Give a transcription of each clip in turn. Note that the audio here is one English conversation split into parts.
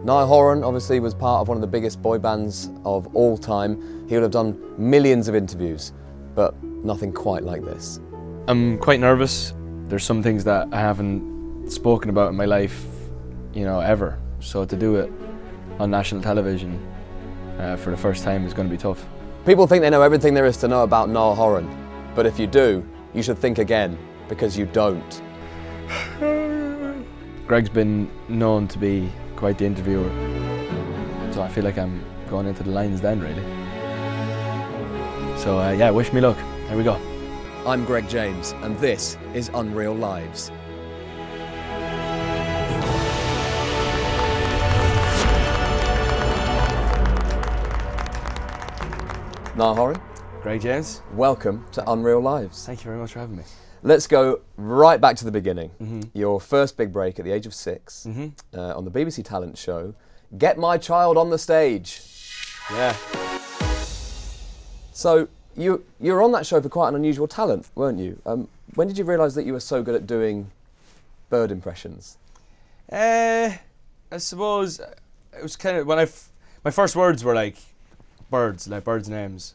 Niall Horan obviously was part of one of the biggest boy bands of all time. He would have done millions of interviews, but nothing quite like this. I'm quite nervous. There's some things that I haven't spoken about in my life, ever. So to do it on national television for the first time is going to be tough. People think they know everything there is to know about Niall Horan, but if you do, you should think again, because you don't. Greg's been known to be quite the interviewer, so I feel like I'm going into the lion's den, really. So yeah, wish me luck. Here we go. I'm Greg James, and this is Unreal Lives. Niall Horan, Greg James. welcome to Unreal Lives. Thank you very much for having me. Let's go right back to the beginning. Your first big break at the age of 6 on the BBC talent show, Get My Child on the Stage. Yeah. So you were on that show for quite an unusual talent, weren't you? When did you realise that you were so good at doing bird impressions? I suppose it was kind of when my first words were like birds names,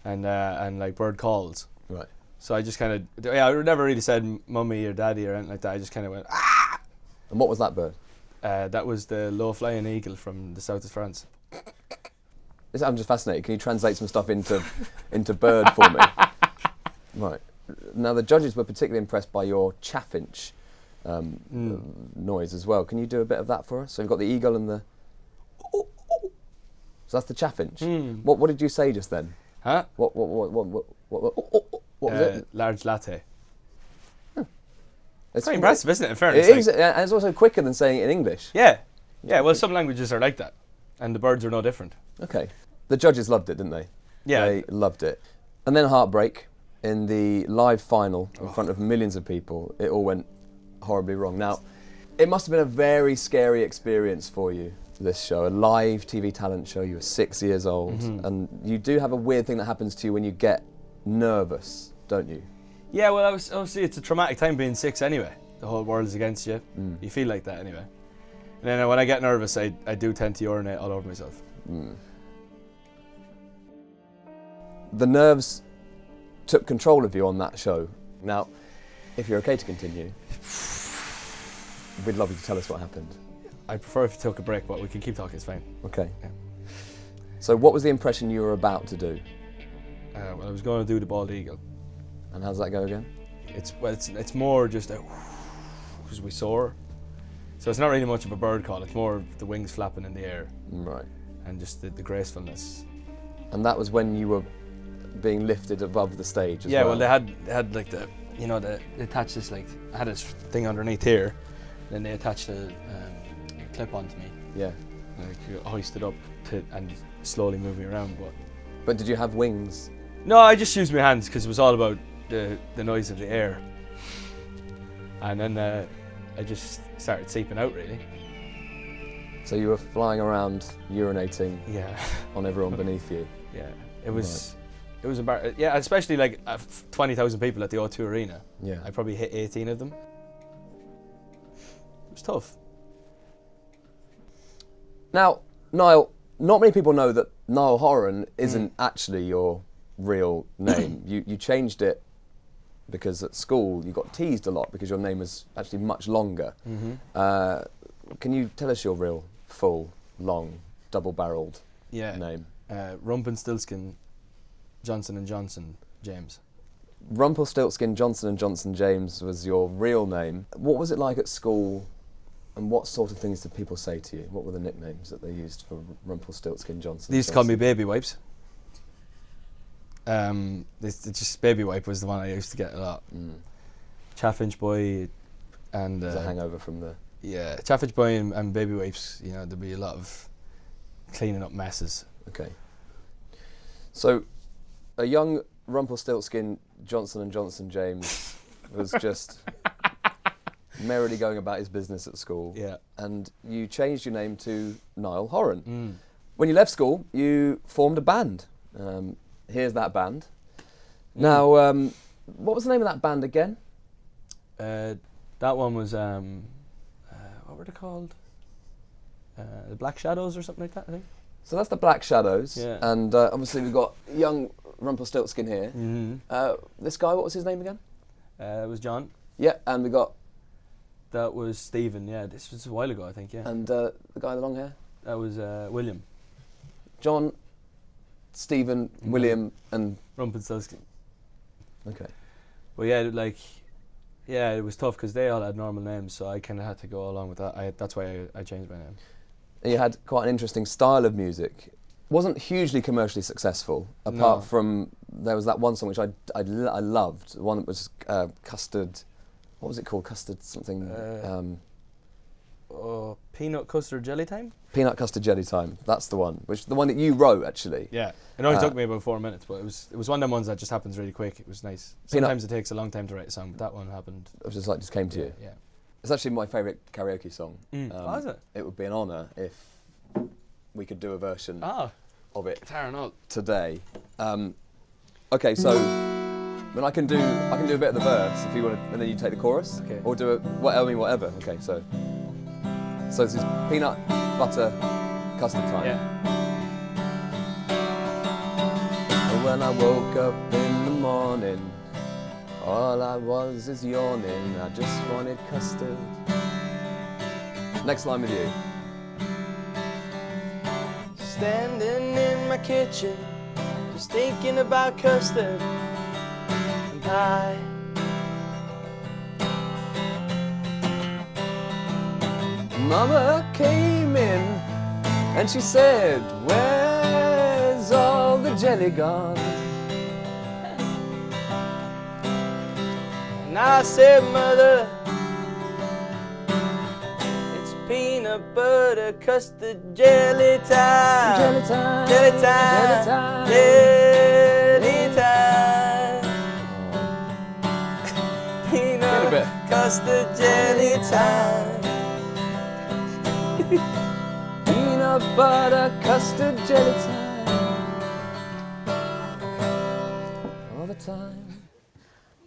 and like bird calls. Right. So I just kind of, I never really said mummy or daddy or anything like that. I just kind of went, ah! And what was that bird? That was the low-flying eagle from the south of France. I'm just fascinated. Can you translate some stuff into bird for me? Right. Now, the judges were particularly impressed by your chaffinch noise as well. Can you do a bit of that for us? So you've got the eagle and the... So that's the chaffinch. What did you say just then? Huh? What was it? Large latte. It's quite impressive, isn't it, in fairness? It is, and it's also quicker than saying it in English. Yeah. Yeah, well, some languages are like that, and the birds are no different. Okay. The judges loved it, didn't they? Yeah. They loved it. And then Heartbreak, in the live final, in front of millions of people, it all went horribly wrong. Now, it must have been a very scary experience for you, this show, a live TV talent show. You were 6 years old, and you do have a weird thing that happens to you when you get nervous, don't you? Yeah, well, obviously it's a traumatic time being 6 anyway. The whole world is against you. You feel like that anyway. And then when I get nervous, I do tend to urinate all over myself. The nerves took control of you on that show. Now, if you're okay to continue, we'd love you to tell us what happened. I prefer if you took a break, but we can keep talking, it's fine. Okay. Yeah. So what was the impression you were about to do? Well, I was going to do the bald eagle. And how does that go again? It's more just because we soar. So it's not really much of a bird call, it's more the wings flapping in the air. Right. And just the gracefulness. And that was when you were being lifted above the stage as well? Yeah, well, they had like they attached this, like, I had this thing underneath here, then they attached a clip onto me. Yeah. Like, hoisted up and slowly move me around. But did you have wings? No, I just used my hands because it was all about the noise of the air. And then I just started seeping out, really. So you were flying around, urinating Yeah. on everyone beneath you? Yeah, it was embarrassing. Yeah, especially like 20,000 people at the O2 Arena. Yeah. I probably hit 18 of them. It was tough. Now, Niall, not many people know that Niall Horan isn't actually your real name. You changed it because at school you got teased a lot because your name was actually much longer. Can you tell us your real, full, long, double-barreled name? Rumpelstiltskin Johnson & Johnson James. Rumpelstiltskin Johnson & Johnson James was your real name. What was it like at school, and what sort of things did people say to you? What were the nicknames that they used for Rumpelstiltskin Johnson? They used to call me Baby Wipes. Just Baby Wipe was the one I used to get a lot. Chaffinch Boy and... It's a hangover from the... Yeah, Chaffinch Boy and Baby Wipes, there'd be a lot of cleaning up messes. Okay. So, a young Rumpelstiltskin Johnson & Johnson James was just merrily going about his business at school. Yeah. And you changed your name to Niall Horan. When you left school, you formed a band. Here's that band. Now, what was the name of that band again? That one was, what were they called? the Black Shadows or something like that, I think. So that's the Black Shadows, Yeah. and obviously we've got young Rumpelstiltskin here. Mm-hmm. This guy, what was his name again? It was John. Yeah, and we got... That was Stephen, yeah. This was a while ago, I think, yeah. And the guy with the long hair? That was William. John, Stephen, William, and... Rumpelstiltskin. Okay. But yeah, like, yeah, it was tough because they all had normal names, so I kind of had to go along with that. That's why I changed my name. You had quite an interesting style of music. Wasn't hugely commercially successful, apart from there was that one song which I loved. The one that was custard. What was it called? Custard something. Peanut custard jelly time. Peanut custard jelly time. That's the one. The one that you wrote actually. Yeah, it only took me about 4 minutes, but it was one of them ones that just happens really quick. It was nice. Sometimes it takes a long time to write a song, but that one happened. It was just came to you. Yeah. It's actually my favourite karaoke song. Oh, is it? It would be an honour if we could do a version of it Guitar and all. today. Okay, so I can do a bit of the verse if you want to, and then you take the chorus, Okay. or do it whatever. Okay, so this is peanut butter custard time. Yeah. And when I woke up in the morning, all I was is yawning. I just wanted custard. Next line with you. Standing in my kitchen, just thinking about custard and pie. Mama came in and she said, "Where's all the jelly gone?" And I said, "Mother, it's peanut butter custard jelly time. Jelly time, Jelly time. jelly time. Jelly time. A Peanut bit. custard jelly time." Peanut butter custard jelly time. All the time.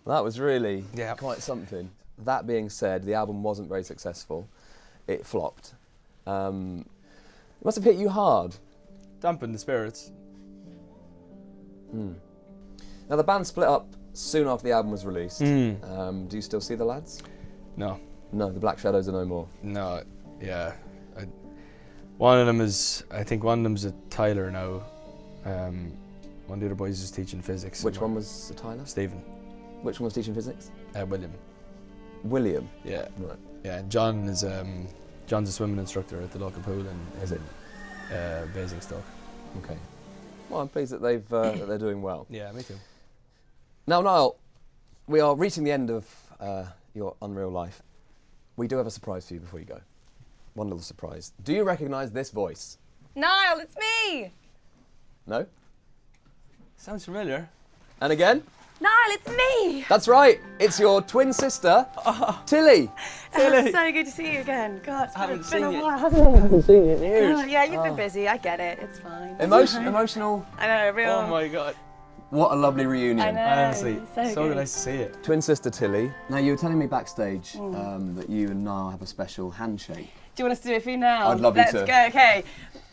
That was really quite something. That being said, the album wasn't very successful. It flopped. It must have hit you hard. Dampened the spirits. Now the band split up soon after the album was released. Do you still see the lads? No. No, the Black Shadows are no more. No, yeah. One of them is, I think one of them's a Tyler now. One of the other boys is teaching physics. Which one was Tyler? Stephen. Which one was teaching physics? William. William. Yeah. Right. Yeah, and John is, John's a swimming instructor at the local pool in Basingstoke. Okay. Well, I'm pleased that that they're doing well. Yeah, me too. Now, Niall, we are reaching the end of your unreal life. We do have a surprise for you before you go. One little surprise. Do you recognise this voice? Niall, it's me! No? Sounds familiar. And again? Niall, it's me! That's right. It's your twin sister, Tilly. It's so good to see you again. God, I haven't it's been seen a you. while, hasn't it? I haven't seen you in years. Yeah, you've been busy. I get it. It's fine. Emotional. I know, real. Oh my god. What a lovely reunion. I know. Honestly, so good. nice to see it. Twin sister Tilly. Now, you were telling me backstage that you and Niall have a special handshake. Do you want us to do it for you now? I'd love you to. Let's go, okay.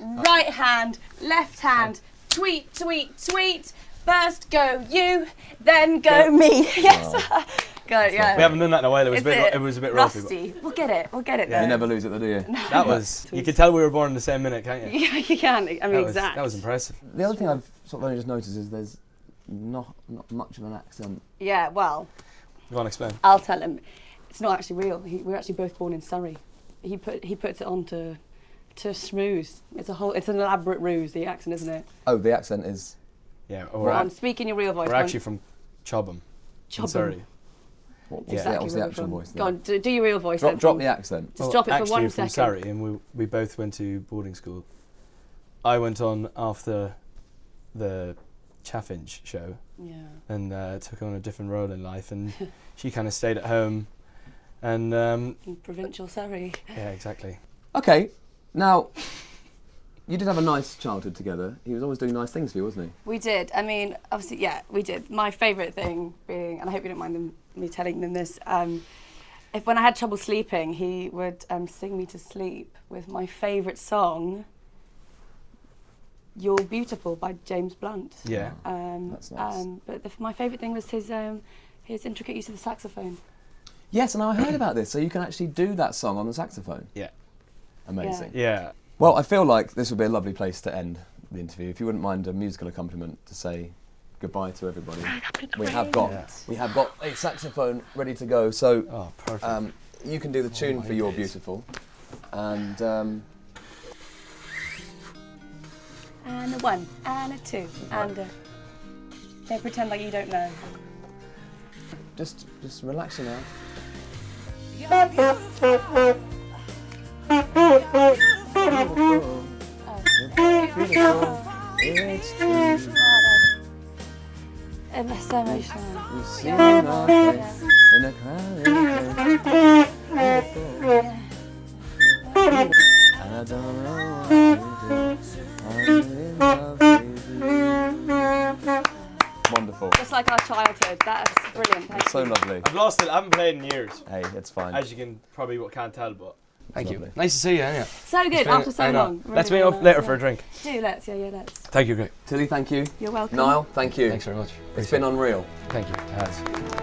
Right hand, left hand, tweet, tweet, tweet. First go you, then go me. Yes. Go, yeah. We haven't done that in a while. It was a bit ropey. rusty. We'll get it You though. never lose it, though, do you? That was. You could tell we were born in the same minute, can't you? Yeah, you can. I mean, exactly. That was impressive. The other thing I've sort of only just noticed is there's not much of an accent. Yeah, well, You want to explain? I'll tell him. It's not actually real. We're actually both born in Surrey. He puts it on to schmooze. It's an elaborate ruse, the accent, isn't it? Oh, the accent is... Yeah. Go on, speak in your real voice. We're actually from Chobham. Chobham. Sorry. What's Exactly the where we're actual from. voice? Go on, do your real voice. then. Drop the accent. Just drop it for actually 1 from second. Surrey, and we both went to boarding school. I went on after the Chaffinch show Yeah. and took on a different role in life, and she kind of stayed at home. And In provincial Surrey. yeah, exactly. Okay, now, you did have a nice childhood together. He was always doing nice things for you, wasn't he? We did. I mean, obviously, yeah, we did. My favourite thing being, and I hope you don't mind me telling them this, if when I had trouble sleeping, he would sing me to sleep with my favourite song, "You're Beautiful" by James Blunt. Yeah. That's nice. But my favourite thing was his intricate use of the saxophone. Yes, and I heard about this. So you can actually do that song on the saxophone. Yeah. Amazing. Yeah. Well, I feel like this would be a lovely place to end the interview. If you wouldn't mind a musical accompaniment to say goodbye to everybody. We have got a saxophone ready to go. So Oh, perfect. you can do the tune for "You're Beautiful," and And a 1, and a 2, and a... Don't pretend like you don't know. just relax you now. It's true. It's so emotional. You see my face in a crowded place. I don't know what to do. I'm in love with you. Wonderful. Just like our childhood. That is brilliant. Thank So you. lovely. I've lost it. I haven't played in years. Hey, it's fine. As you can probably can't tell, but thank you. Lovely. Nice to see you. Yeah. So good after so long. Let's Really meet up nice, later yeah. for a drink. Let's. Let's. Thank you, great. Tilly, thank you. You're welcome. Niall, thank you. Thanks very much. It's been unreal. Thank you. It has.